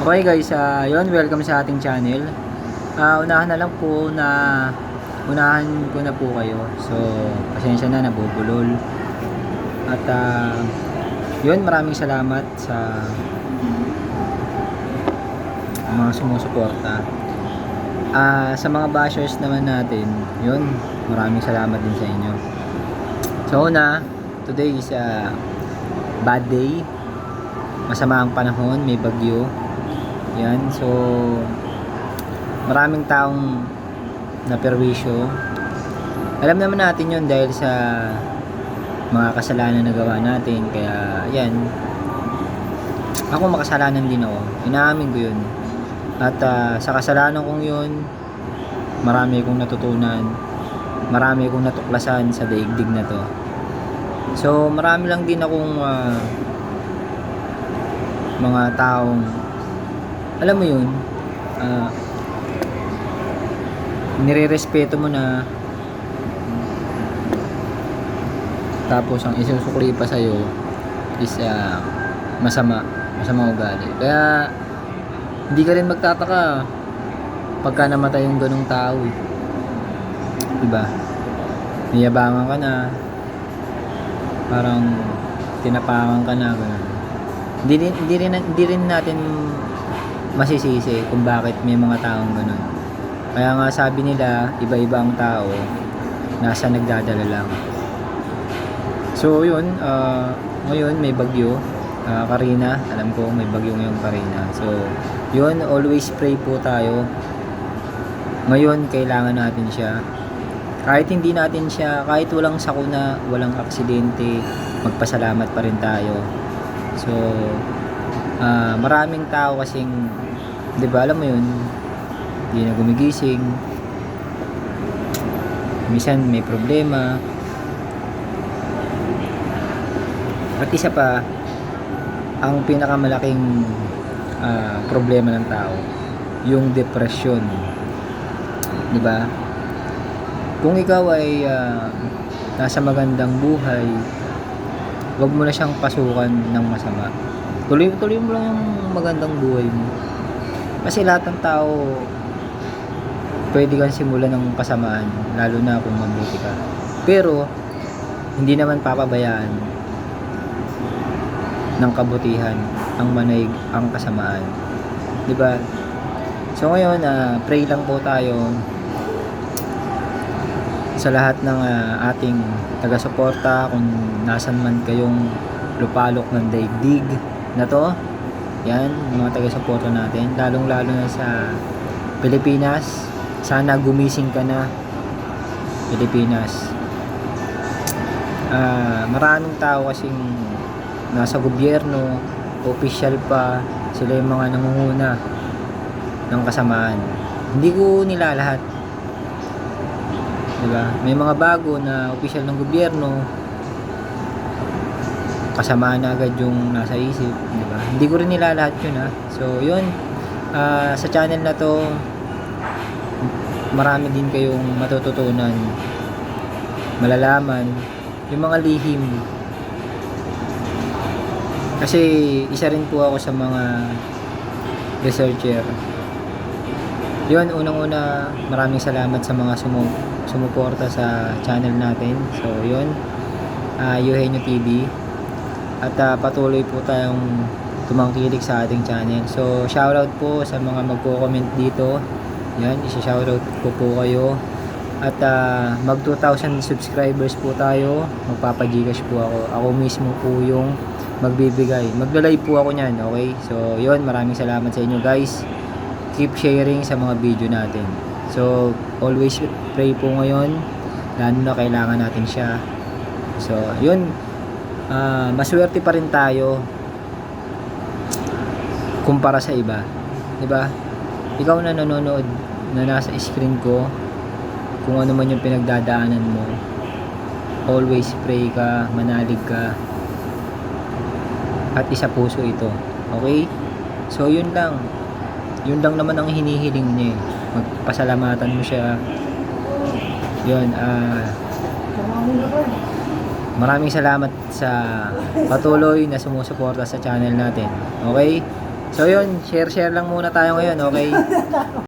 Okay guys, yun, welcome sa ating channel. Unahan na lang po na unahan ko na po kayo. So, pasensya na, nabubulol. At yun, maraming salamat sa mga sumusuporta. Sa mga bashers naman natin, yun, maraming salamat din sa inyo. So, today is a bad day. Masama ang panahon, may bagyo. Yan, so maraming taong naperwisyo. Alam naman natin yun dahil sa mga kasalanan na gawa natin. Kaya yan, ako makasalanan din ako, inaamin ko yun. At sa kasalanan kong yun, marami akong natutunan, marami akong natuklasan sa daigdig na to. So marami lang din akong mga taong, alam mo yun, nire-respeto mo na, tapos ang isusukli pa sa'yo is masama ugali. Kaya hindi ka rin magtataka pagka namatay yung ganong tao eh. Diba? Niyabangan ka na, parang tinapangan ka na, gano'n. Hindi rin natin masisisi kung bakit may mga taong ganun. Kaya nga sabi nila, iba-iba ang tao, nasa nagdadala lang. So yun, ngayon may bagyo, Karina, alam ko may bagyo ngayon, Karina. So yun, always pray po tayo. Ngayon kailangan natin siya. Kahit hindi natin siya, kahit walang sakuna, walang aksidente, magpasalamat pa rin tayo. So maraming tao kasing, di ba, alam mo yun, hindi na gumigising, minsan may problema. At isa pa, ang pinakamalaking problema ng tao, yung depression. Di ba? Kung ikaw ay nasa magandang buhay, wag mo na siyang pasukan ng masama. Tuloy mo lang yung magandang buhay mo. Kasi lahat ng tao pwede kang simulan ng kasamaan, lalo na kung mabuti ka. Pero hindi naman papabayaan ng kabutihan ang manaig ang kasamaan. 'Di ba? So ngayon, pray lang po tayo sa lahat ng ating taga-suporta, kung nasan man kayong lupalok ng daigdig na to. Yan, mga taga-suporta natin, lalong-lalo na sa Pilipinas. Sana gumising ka na, Pilipinas. Maraming tao kasing nasa gobyerno, official pa, sila yung mga nangunguna ng kasamaan. Hindi ko nila lahat, diba? May mga bago na official ng gobyerno, kasamaan na agad yung nasa isip, diba? Hindi ko rin nila lahat yun, So yun, sa channel na to, marami din kayong matututunan, malalaman yung mga lihim. Kasi isa rin po ako sa mga researcher. Yun, unang-una, maraming salamat sa mga sumuporta sa channel natin. So yun, Eugenio TV. At patuloy po tayong tumangkilik sa ating channel. So shoutout po sa mga magko-comment dito. Yan, isa-shoutout ko po kayo. At mag 2,000 subscribers po tayo. Magpapa-Gcash po ako. Ako mismo po yung magbibigay. Magla-live po ako niyan, okay? So yun, maraming salamat sa inyo guys. Keep sharing sa mga video natin. So always pray po ngayon, lalo na kailangan natin siya. So yun, maswerte pa rin tayo kumpara sa iba, diba? Ikaw na nanonood, na nasa screen ko, kung ano man yung pinagdadaanan mo, always pray ka, manalig ka, at isa puso ito, okay? So yun lang naman ang hinihiling niya eh. Magpasalamatan mo siya. Yun, maraming salamat sa patuloy na sumusuporta sa channel natin. Okay? So yun, share lang muna tayo ngayon, okay?